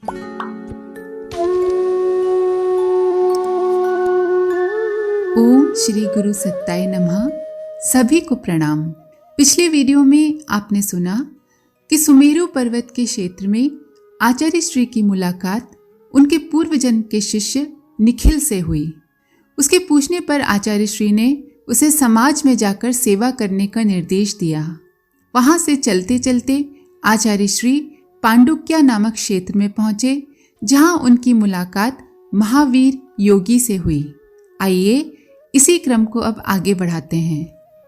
ओम श्री गुरु सत्ताय नमः। सभी को प्रणाम। पिछले वीडियो में आपने सुना कि सुमेरु पर्वत के क्षेत्र में आचार्य श्री की मुलाकात उनके पूर्व जन्म के शिष्य निखिल से हुई। उसके पूछने पर आचार्य श्री ने उसे समाज में जाकर सेवा करने का निर्देश दिया। वहां से चलते चलते आचार्य श्री पांडुक्या नामक क्षेत्र में पहुंचे, जहां उनकी मुलाकात महावीर योगी से हुई। आइए इसी क्रम को अब आगे बढ़ाते हैं।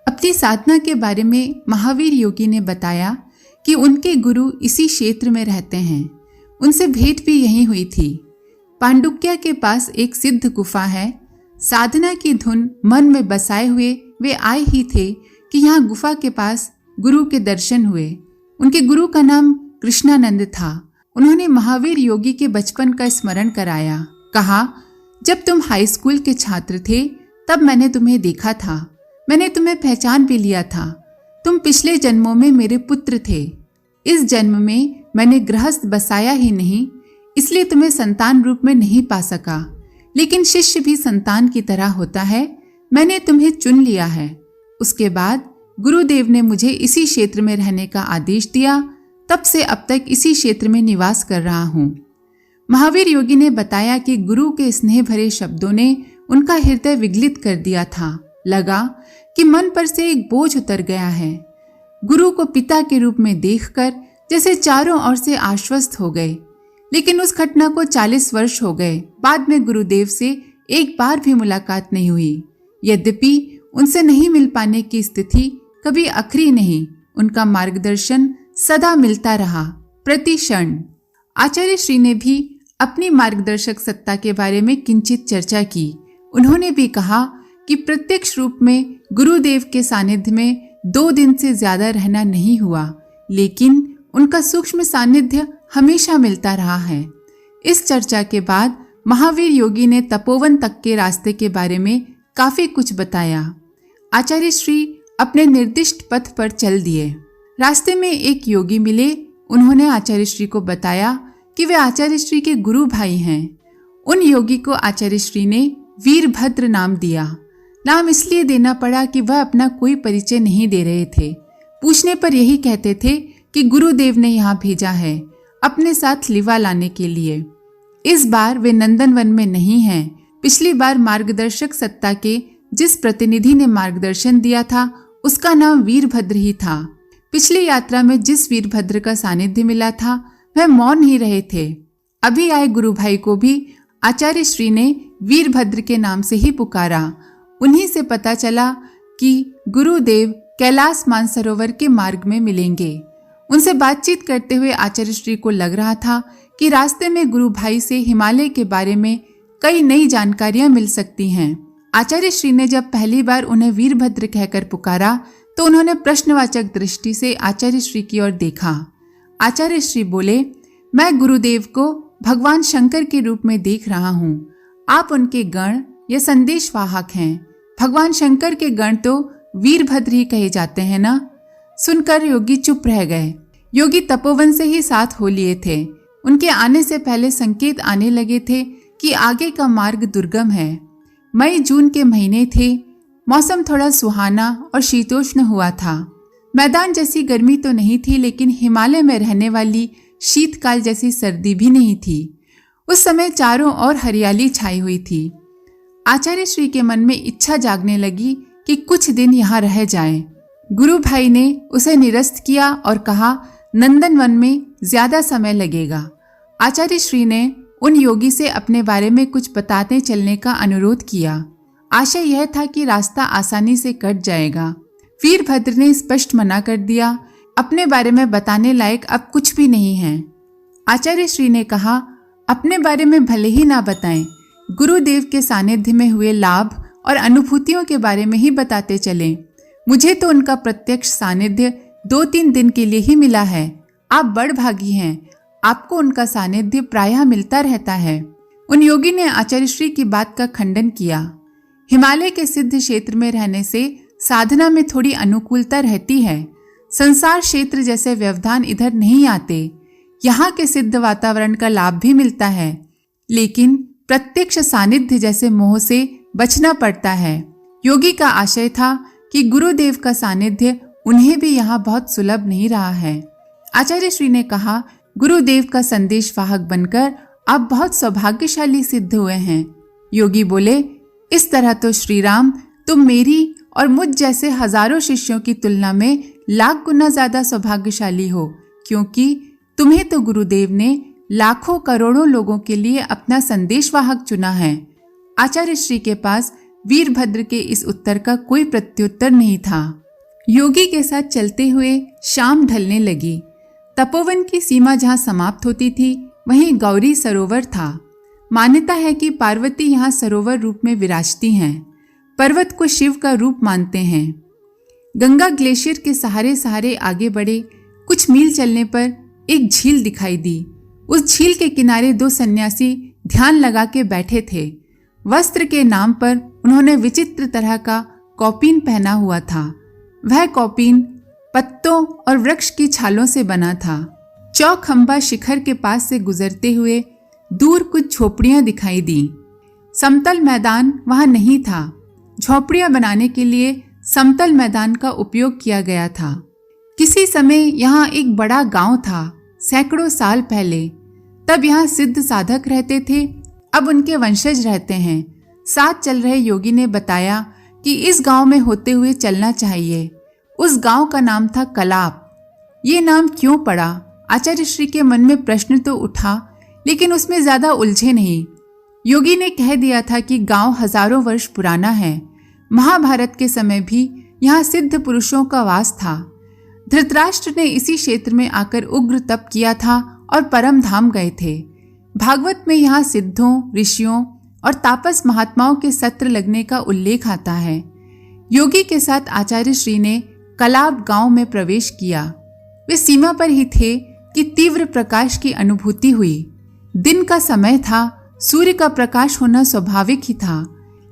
अपनी साधना के बारे में महावीर योगी ने बताया कि उनके गुरु इसी क्षेत्र में रहते हैं। उनसे भेंट भी यहीं हुई थी। पांडुक्या के पास एक सिद्ध गुफा है। साधना की धुन मन में बसाए हुए वे आए ही थे कि यहाँ गुफा के पास गुरु के दर्शन हुए। उनके गुरु का नाम कृष्णानंद था। उन्होंने महावीर योगी के बचपन का स्मरण कराया। कहा, जब तुम हाई स्कूल के छात्र थे तब मैंने तुम्हें देखा था। मैंने तुम्हें पहचान भी लिया था। तुम पिछले जन्मों में मेरे पुत्र थे। इस जन्म में मैंने गृहस्थ बसाया ही नहीं, इसलिए तुम्हें संतान रूप में नहीं पा सका। लेकिन शिष्य भी संतान की तरह होता है। मैंने तुम्हें चुन लिया है। उसके बाद गुरुदेव ने मुझे इसी क्षेत्र में रहने का आदेश दिया। तब से अब तक इसी क्षेत्र में निवास कर रहा हूँ। महावीर योगी ने बताया कि गुरु के स्नेह भरे शब्दों ने उनका हृदय विगलित कर दिया था। लगा कि मन पर से एक बोझ उतर गया है। गुरु को पिता के रूप में देखकर जैसे चारों ओर से आश्वस्त हो गए। लेकिन उस घटना को 40 वर्ष हो गए। बाद में गुरुदेव से एक बार भी मुलाकात नहीं हुई। यद्यपि उनसे नहीं मिल पाने की स्थिति कभी अखरी नहीं। उनका मार्गदर्शन सदा मिलता रहा, प्रति क्षण। आचार्य श्री ने भी अपनी मार्गदर्शक सत्ता के बारे में किंचित चर्चा की। उन्होंने भी कहा कि प्रत्यक्ष रूप में गुरुदेव के सानिध्य में 2 दिन से ज्यादा रहना नहीं हुआ, लेकिन उनका सूक्ष्म सानिध्य हमेशा मिलता रहा है। इस चर्चा के बाद महावीर योगी ने तपोवन तक के रास्ते के बारे में काफी कुछ बताया। आचार्य श्री अपने निर्दिष्ट पथ पर चल दिए। रास्ते में एक योगी मिले। उन्होंने आचार्य श्री को बताया कि वे आचार्य श्री के गुरु भाई हैं। उन योगी को आचार्य श्री ने वीरभद्र नाम दिया। नाम इसलिए देना पड़ा कि वह अपना कोई परिचय नहीं दे रहे थे। पूछने पर यही कहते थे कि गुरुदेव ने यहाँ भेजा है अपने साथ लिवा लाने के लिए। इस बार वे नंदनवन में नहीं हैं। पिछली बार मार्गदर्शक सत्ता के जिस प्रतिनिधि ने मार्गदर्शन दिया था उसका नाम वीरभद्र ही था। पिछली यात्रा में जिस वीरभद्र का सानिध्य मिला था वह मौन ही रहे थे। अभी आए गुरु भाई को भी आचार्य श्री ने वीरभद्र के नाम से ही पुकारा। उन्हीं से पता चला कि गुरुदेव कैलाश मानसरोवर के मार्ग में मिलेंगे। उनसे बातचीत करते हुए आचार्य श्री को लग रहा था कि रास्ते में गुरु भाई से हिमालय के बारे में कई नई जानकारियां मिल सकती हैं। आचार्य श्री ने जब पहली बार उन्हें वीरभद्र कहकर पुकारा तो उन्होंने प्रश्नवाचक दृष्टि से आचार्य श्री की ओर देखा। आचार्य श्री बोले, मैं गुरुदेव को भगवान शंकर के रूप में देख रहा हूँ। आप उनके गण या संदेश वाहक हैं। भगवान शंकर के गण तो वीरभद्र ही कहे जाते हैं ना। सुनकर योगी चुप रह गए। योगी तपोवन से ही साथ हो लिए थे। उनके आने से पहले संकेत आने लगे थे कि आगे का मार्ग दुर्गम है। मई जून के महीने थे। मौसम थोड़ा सुहाना और शीतोष्ण हुआ था। मैदान जैसी गर्मी तो नहीं थी, लेकिन हिमालय में रहने वाली शीतकाल जैसी सर्दी भी नहीं थी। उस समय चारों ओर हरियाली छाई हुई थी। आचार्य श्री के मन में इच्छा जागने लगी कि कुछ दिन यहाँ रह जाएं। गुरु भाई ने उसे निरस्त किया और कहा, नंदनवन में ज्यादा समय लगेगा। आचार्य श्री ने उन योगी से अपने बारे में कुछ बताते चलने का अनुरोध किया। आशय यह था कि रास्ता आसानी से कट जाएगा। वीरभद्र ने स्पष्ट मना कर दिया, अपने बारे में बताने लायक अब कुछ भी नहीं है। आचार्य श्री ने कहा, अपने बारे में भले ही ना बताएं, गुरुदेव के सानिध्य में हुए लाभ और अनुभूतियों के बारे में ही बताते चलें। मुझे तो उनका प्रत्यक्ष सानिध्य 2-3 दिन के लिए ही मिला है। आप बड़ भागी हैं। आपको उनका सानिध्य प्रायः मिलता रहता है। उन योगी ने आचार्य श्री की बात का खंडन किया। हिमालय के सिद्ध क्षेत्र में रहने से साधना में थोड़ी अनुकूलता रहती है। संसार क्षेत्र जैसे व्यवधान इधर नहीं आते। यहाँ के सिद्ध वातावरण का लाभ भी मिलता है, लेकिन प्रत्यक्ष सानिध्य जैसे मोह से बचना पड़ता है। योगी का आशय था कि गुरुदेव का सानिध्य उन्हें भी यहाँ बहुत सुलभ नहीं रहा है। आचार्य श्री ने कहा, गुरुदेव का संदेश वाहक बनकर आप बहुत सौभाग्यशाली सिद्ध हुए हैं। योगी बोले, इस तरह तो श्री राम तुम मेरी और मुझ जैसे हजारों शिष्यों की तुलना में लाख गुना ज्यादा सौभाग्यशाली हो, क्योंकि तुम्हें तो गुरुदेव ने लाखों करोड़ों लोगों के लिए अपना संदेश वाहक चुना है। आचार्य श्री के पास वीरभद्र के इस उत्तर का कोई प्रत्युत्तर नहीं था। योगी के साथ चलते हुए शाम ढलने लगी। तपोवन की सीमा जहाँ समाप्त होती थी वहीं गौरी सरोवर था। मान्यता है कि पार्वती यहाँ सरोवर रूप में विराजती हैं। पर्वत को शिव का रूप मानते हैं। गंगा ग्लेशियर के सहारे सहारे आगे बढ़े। कुछ मील चलने पर एक झील दिखाई दी। उस झील के किनारे दो सन्यासी ध्यान लगा के बैठे थे। वस्त्र के नाम पर उन्होंने विचित्र तरह का कौपीन पहना हुआ था। वह कौपीन पत्तों और वृक्ष की छालों से बना था। चौखंबा शिखर के पास से गुजरते हुए दूर कुछ झोपड़ियां दिखाई दी। समतल मैदान वहां नहीं था। झोपड़ियां बनाने के लिए समतल मैदान का उपयोग किया गया था। किसी समय यहाँ एक बड़ा गांव था, सैकड़ों साल पहले। तब यहाँ सिद्ध साधक रहते थे, अब उनके वंशज रहते हैं। साथ चल रहे योगी ने बताया कि इस गांव में होते हुए चलना चाहिए। उस गांव का नाम था कलाप। ये नाम क्यों पड़ा? आचार्य श्री के मन में प्रश्न तो उठा, लेकिन उसमें ज्यादा उलझे नहीं। योगी ने कह दिया था कि गांव हजारों वर्ष पुराना है। महाभारत के समय भी यहाँ सिद्ध पुरुषों का वास था। धृतराष्ट्र ने इसी क्षेत्र में आकर उग्र तप किया था और परम धाम गए थे। भागवत में यहाँ सिद्धों, ऋषियों और तापस महात्माओं के सत्र लगने का उल्लेख आता है। योगी के साथ आचार्य श्री ने कलाब गांव में प्रवेश किया। वे सीमा पर ही थे कि तीव्र प्रकाश की अनुभूति हुई। दिन का समय था, सूर्य का प्रकाश होना स्वाभाविक ही था,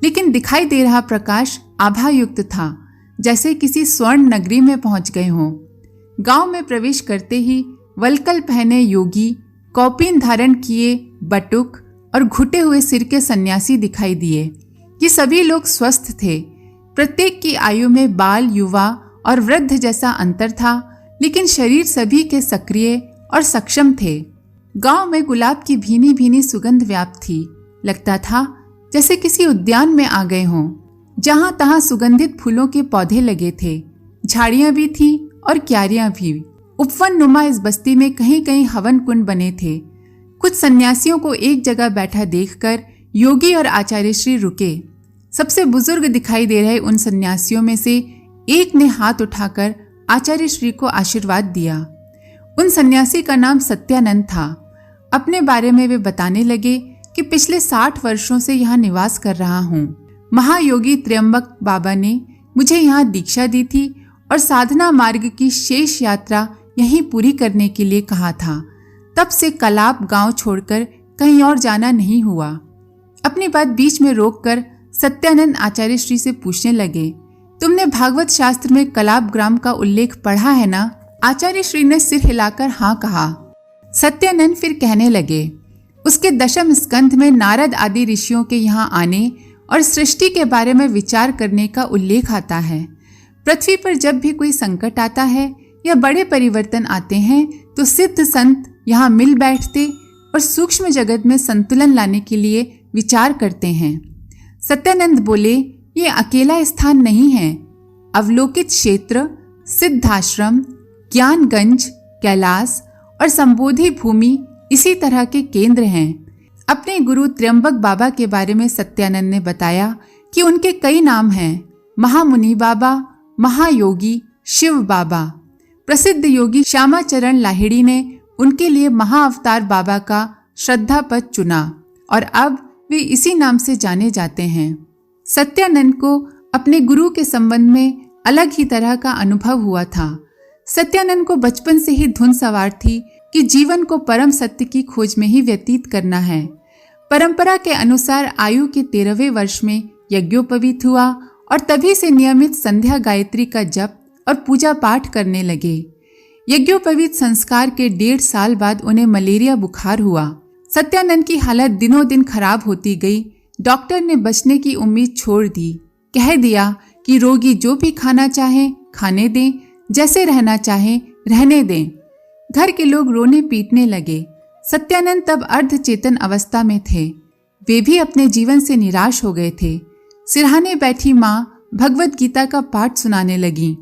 लेकिन दिखाई दे रहा प्रकाश आभायुक्त था, जैसे किसी स्वर्ण नगरी में पहुंच गए हों। गांव में प्रवेश करते ही वलकल पहने योगी, कौपीन धारण किए बटुक और घुटे हुए सिर के सन्यासी दिखाई दिए। ये सभी लोग स्वस्थ थे। प्रत्येक की आयु में बाल, युवा और वृद्ध जैसा अंतर था, लेकिन शरीर सभी के सक्रिय और सक्षम थे। गांव में गुलाब की भीनी भीनी सुगंध व्याप्त थी। लगता था जैसे किसी उद्यान में आ गए हों। जहां तहां सुगंधित फूलों के पौधे लगे थे, झाड़ियां भी थी और क्यारियां भी। उपवन नुमा इस बस्ती में कहीं कहीं हवन कुंड बने थे। कुछ सन्यासियों को एक जगह बैठा देखकर योगी और आचार्य श्री रुके। सबसे बुजुर्ग दिखाई दे रहे उन सन्यासियों में से एक ने हाथ उठाकर आचार्य श्री को आशीर्वाद दिया। उन सन्यासी का नाम सत्यानंद था। अपने बारे में वे बताने लगे कि पिछले 60 वर्षों से यहाँ निवास कर रहा हूँ। महायोगी त्र्यंबक बाबा ने मुझे यहाँ दीक्षा दी थी और साधना मार्ग की शेष यात्रा यहीं पूरी करने के लिए कहा था। तब से कलाप गांव छोड़कर कहीं और जाना नहीं हुआ। अपनी बात बीच में रोककर सत्यानंद आचार्य श्री से पूछने लगे, तुमने भागवत शास्त्र में कलाप ग्राम का उल्लेख पढ़ा है ना? आचार्य श्री ने सिर हिलाकर हाँ कहा। सत्यानंद फिर कहने लगे, उसके दशम स्कंध में नारद आदि ऋषियों के यहाँ आने और सृष्टि के बारे में विचार करने का उल्लेख आता है। पृथ्वी पर जब भी कोई संकट आता है या बड़े परिवर्तन आते हैं तो सिद्ध संत यहाँ मिल बैठते और सूक्ष्म जगत में संतुलन लाने के लिए विचार करते हैं। सत्यानंद बोले, ये अकेला स्थान नहीं है। अवलोकित क्षेत्र, सिद्धाश्रम, ज्ञानगंज, कैलाश और संबोधि भूमि इसी तरह के केंद्र हैं। अपने गुरु त्र्यंबक बाबा के बारे में सत्यानंद ने बताया कि उनके कई नाम हैं। महामुनि बाबा, महायोगी, शिव बाबा। प्रसिद्ध योगी श्यामाचरण लाहिड़ी ने उनके लिए महाअवतार बाबा का श्रद्धा पद चुना और अब वे इसी नाम से जाने जाते हैं। सत्यानंद को अपने गुरु के संबंध में अलग ही तरह का अनुभव हुआ था। सत्यानंद को बचपन से ही धुन सवार थी कि जीवन को परम सत्य की खोज में ही व्यतीत करना है। परंपरा के अनुसार आयु के 13वें वर्ष में यज्ञोपवीत हुआ और तभी से नियमित संध्या गायत्री का जप और पूजा पाठ करने लगे। यज्ञोपवीत संस्कार के 1.5 साल बाद उन्हें मलेरिया बुखार हुआ। सत्यानंद की हालत दिनों दिन खराब होती गई। डॉक्टर ने बचने की उम्मीद छोड़ दी। कह दिया कि रोगी जो भी खाना चाहे खाने दें, जैसे रहना चाहे रहने दें। घर के लोग रोने पीटने लगे। सत्यानंद तब अर्धचेतन अवस्था में थे। वे भी अपने जीवन से निराश हो गए थे। सिरहाने बैठी माँ भगवत गीता का पाठ सुनाने लगी।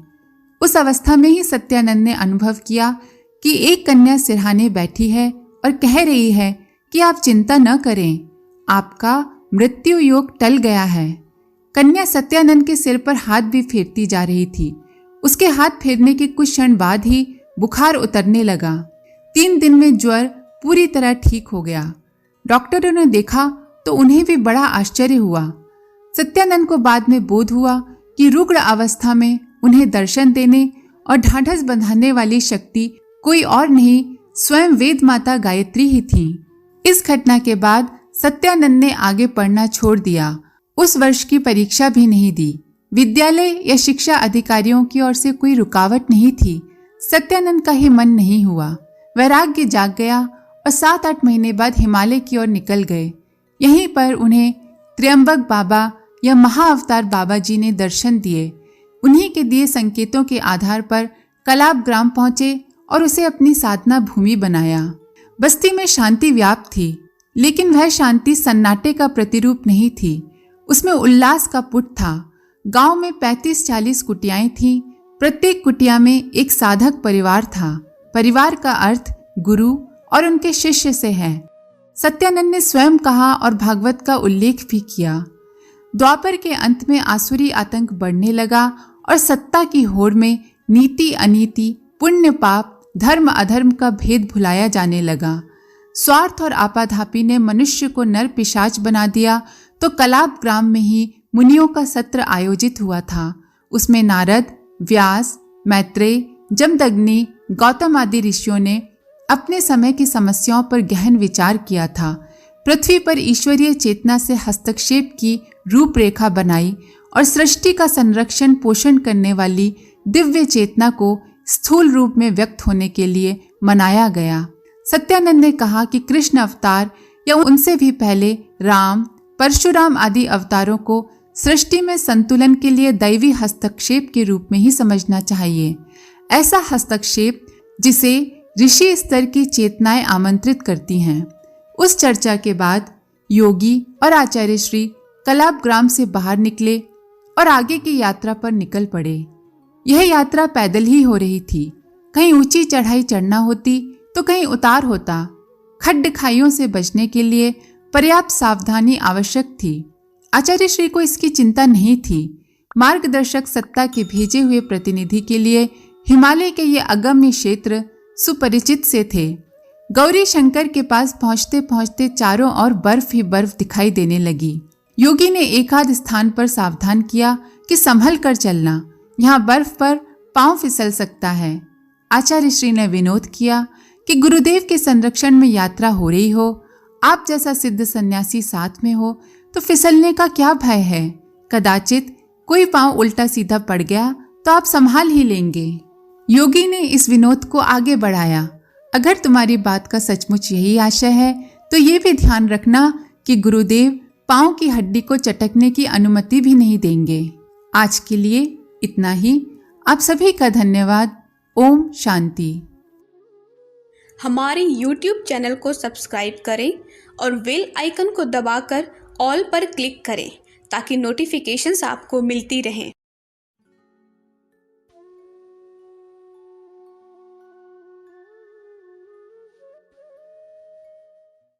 उस अवस्था में ही सत्यानंद ने अनुभव किया कि एक कन्या सिरहाने बैठी है और कह रही है कि आप चिंता न करें, आपका मृत्यु योग टल गया है। कन्या सत्यानंद के सिर पर हाथ भी फेरती जा रही थी। उसके हाथ फेरने के कुछ क्षण बाद ही बुखार उतरने लगा। 3 दिन में ज्वर पूरी तरह ठीक हो गया। डॉक्टरों ने देखा तो उन्हें भी बड़ा आश्चर्य हुआ। सत्यानंद को बाद में बोध हुआ कि रुग्ण अवस्था में उन्हें दर्शन देने और ढाढ़स बंधाने वाली शक्ति कोई और नहीं, स्वयं वेद माता गायत्री ही थी। इस घटना के बाद सत्यानंद ने आगे पढ़ना छोड़ दिया। उस वर्ष की परीक्षा भी नहीं दी। विद्यालय या शिक्षा अधिकारियों की ओर से कोई रुकावट नहीं थी। सत्यानंद का ही मन नहीं हुआ। वैराग्य जाग गया और 7-8 महीने बाद हिमालय की ओर निकल गए। यहीं पर उन्हें त्र्यंबक बाबा या महाअवतार बाबा जी ने दर्शन दिए। उन्हीं के दिए संकेतों के आधार पर कलाब ग्राम पहुंचे और उसे अपनी साधना भूमि बनाया। बस्ती में शांति व्याप्त थी, लेकिन वह शांति सन्नाटे का प्रतिरूप नहीं थी। उसमें उल्लास का पुट था। गांव में 35-40 कुटियाएं थीं। प्रत्येक कुटिया में एक साधक परिवार था। परिवार का अर्थ गुरु और उनके शिष्य से है। सत्यानंद ने स्वयं कहा और भागवत का उल्लेख भी किया। द्वापर के अंत में आसुरी आतंक बढ़ने लगा और सत्ता की होड़ में नीति अनीति, पुण्य पाप, धर्म अधर्म का भेद भुलाया जाने लगा। स्वार्थ और आपाधापी ने मनुष्य को नर पिशाच बना दिया। तो कलाब ग्राम में ही मुनियों का सत्र आयोजित हुआ था। उसमें नारद, व्यास, मैत्रेय, जमदग्नि, गौतम आदि ऋषियों ने अपने समय की समस्याओं पर गहन विचार किया था। पृथ्वी पर ईश्वरीय चेतना से हस्तक्षेप की रूपरेखा बनाई और सृष्टि का संरक्षण पोषण करने वाली दिव्य चेतना को स्थूल रूप में व्यक्त होने के लिए मनाया गया। सत्यानंद ने कहा कि कृष्ण अवतार या उनसे भी पहले राम, परशुराम आदि अवतारों को सृष्टि में संतुलन के लिए दैवी हस्तक्षेप के रूप में ही समझना चाहिए। ऐसा हस्तक्षेप जिसे ऋषि स्तर की चेतनाएं आमंत्रित करती हैं। उस चर्चा के बाद योगी और आचार्य श्री कलाब ग्राम से बाहर निकले और आगे की यात्रा पर निकल पड़े। यह यात्रा पैदल ही हो रही थी। कहीं ऊंची चढ़ाई चढ़ना होती तो कहीं उतार होता। खड्ड खाइयों से बचने के लिए पर्याप्त सावधानी आवश्यक थी। आचार्य श्री को इसकी चिंता नहीं थी। मार्गदर्शक सत्ता के भेजे हुए प्रतिनिधि के लिए हिमालय के ये अगम्य क्षेत्र सुपरिचित से थे। गौरी शंकर के पास पहुंचते पहुंचते चारों ओर बर्फ ही बर्फ दिखाई देने लगी। योगी ने एकाध स्थान पर सावधान किया कि संभल कर चलना, यहाँ बर्फ पर पांव फिसल सकता है। आचार्य श्री ने विनोद किया कि गुरुदेव के संरक्षण में यात्रा हो रही हो, आप जैसा सिद्ध सन्यासी साथ में हो तो फिसलने का क्या भय है। कदाचित कोई पांव उल्टा सीधा पड़ गया तो आप संभाल ही लेंगे। योगी ने इस विनोद को आगे बढ़ाया। अगर तुम्हारी बात का सचमुच यही आशय है तो ये भी ध्यान रखना कि गुरुदेव पांव की हड्डी को चटकने की अनुमति भी नहीं देंगे। आज के लिए इतना ही। आप सभी का धन्यवाद। ओम शांति। हमारे YouTube चैनल को सब्सक्राइब करें और बेल आइकन को दबाकर ऑल पर क्लिक करें ताकि नोटिफिकेशंस आपको मिलती रहें।